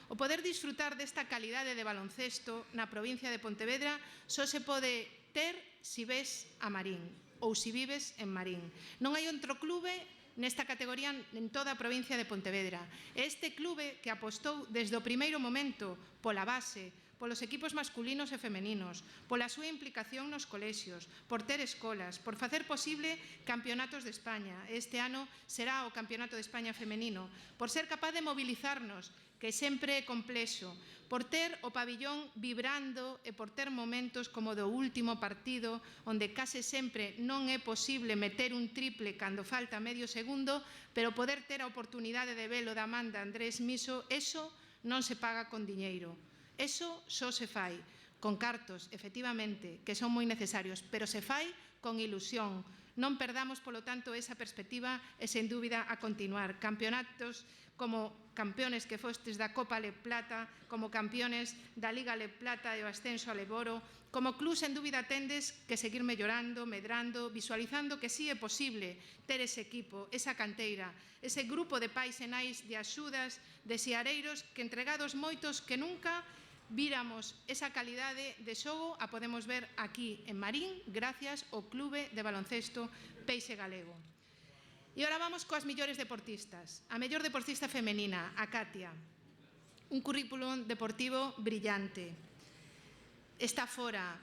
O poder disfrutar desta calidade de baloncesto na provincia de Pontevedra só se pode ter si ves a Marín ou si vives en Marín. Non hai outro clube nesta categoría en toda a provincia de Pontevedra. Este clube que apostou desde o primeiro momento pola base, polos equipos masculinos e femeninos, pola súa implicación nos colexios, por ter escolas, por facer posible campeonatos de España. Este ano será o Campeonato de España femenino, por ser capaz de mobilizarnos, que sempre é complexo, por ter o pabillón vibrando e por ter momentos como do último partido, onde case sempre non é posible meter un triple cando falta medio segundo, pero poder ter a oportunidade de velo da man de Andrés Miso, eso non se paga con diñeiro. Eso só se fai con cartos, efectivamente, que son moi necesarios, pero se fai con ilusión. Non perdamos, polo tanto, esa perspectiva e, sen dúbida, a continuar. Campeonatos como campeones que fostes da Copa Le Plata, como campeones da Liga Le Plata e o ascenso a Leboro, como club, sen dúbida, tendes que seguir mellorando, medrando, visualizando que sí é posible ter ese equipo, esa canteira, ese grupo de pais e nais de axudas, de seareiros que, entregados moitos que nunca, víramos esa calidade de xogo a podemos ver aquí en Marín gracias ao Clube de Baloncesto Peixe Galego. E agora vamos coas mellores deportistas. A mellor deportista femenina, a Katia. Un currículum deportivo brillante. Está fora,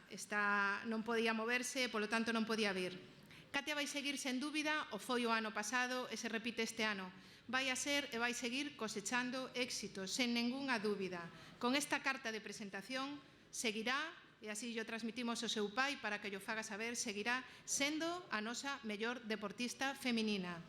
non podía moverse, polo tanto non podía vir. Katia vai seguir sen dúbida, o foi o ano pasado e se repite este ano. Vai a ser e vai seguir cosechando éxitos, sen ningunha dúbida. Con esta carta de presentación seguirá, e así yo transmitimos ao seu pai para que yo faga saber, seguirá sendo a nosa mellor deportista feminina.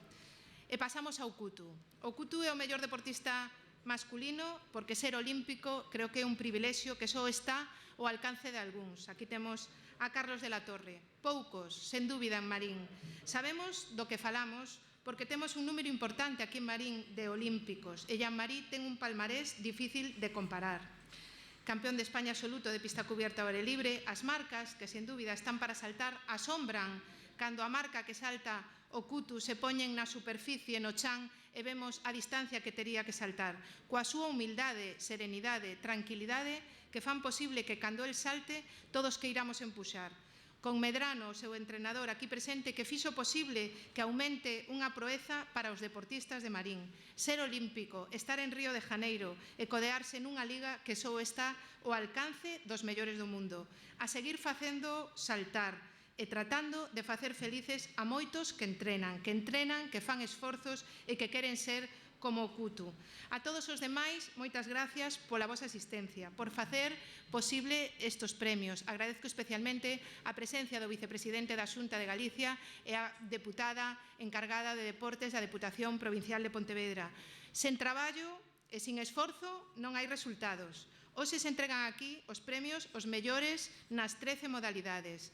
E pasamos ao Cutu. O Cutu é o mellor deportista masculino porque ser olímpico creo que é un privilexio que só está ao alcance de algúns. Aquí temos a Carlos de la Torre. Poucos, sen dúbida, en Marín. Sabemos do que falamos porque temos un número importante aquí en Marín de olímpicos e Jean-Marie ten un palmarés difícil de comparar. Campeón de España absoluto de pista cubierta ao aire libre, as marcas, que sen dúbida están para saltar, asombran cando a marca que salta o Cutu se poñen na superficie, no chan, e vemos a distancia que tería que saltar. Coa súa humildade, serenidade, tranquilidade, que fan posible que cando el salte, todos queiramos empuxar. Con Medrano, o seu entrenador aquí presente, que fixo posible que aumente unha proeza para os deportistas de Marín. Ser olímpico, estar en Río de Janeiro e codearse nunha liga que só está ao alcance dos mellores do mundo. A seguir facendo saltar e tratando de facer felices a moitos que entrenan, que fan esforzos e que queren ser como o Cutu. A todos os demais, moitas gracias pola vosa asistencia, por facer posible estes premios. Agradezco especialmente a presencia do vicepresidente da Xunta de Galicia e a deputada encargada de Deportes da Deputación Provincial de Pontevedra. Sen traballo e sin esforzo non hai resultados. Hoxe se entregan aquí os premios os mellores nas 13 modalidades.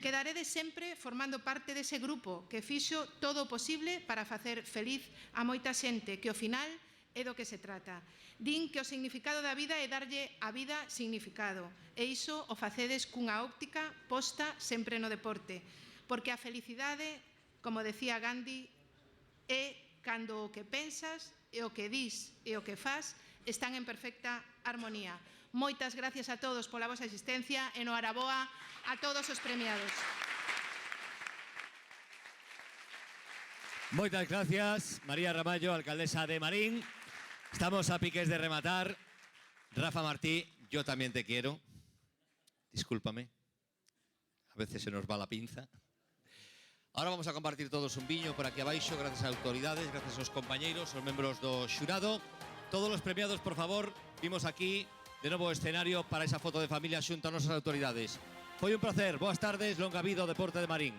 Quedaredes sempre formando parte dese grupo que fixo todo o posible para facer feliz a moita xente, que ao final é do que se trata. Din que o significado da vida é darlle a vida significado, e iso o facedes cunha óptica posta sempre no deporte, porque a felicidade, como decía Gandhi, é cando o que pensas e o que dis e o que fas están en perfecta armonía. Moitas gracias a todos pola vosa asistencia e no araboa a todos os premiados. Moitas gracias, María Ramallo, alcaldesa de Marín. Estamos a piques de rematar. Rafa Martí, yo también te quiero. Discúlpame. A veces se nos va la pinza. Ahora vamos a compartir todos un viño por aquí abaixo, gracias a autoridades, gracias aos compañeiros, aos membros do xurado. Todos os premiados, por favor, vimos aquí de novo o escenario para esa foto de familia xunto a nosas autoridades. Foi un placer. Boas tardes, longa vida ao deporte de Marín.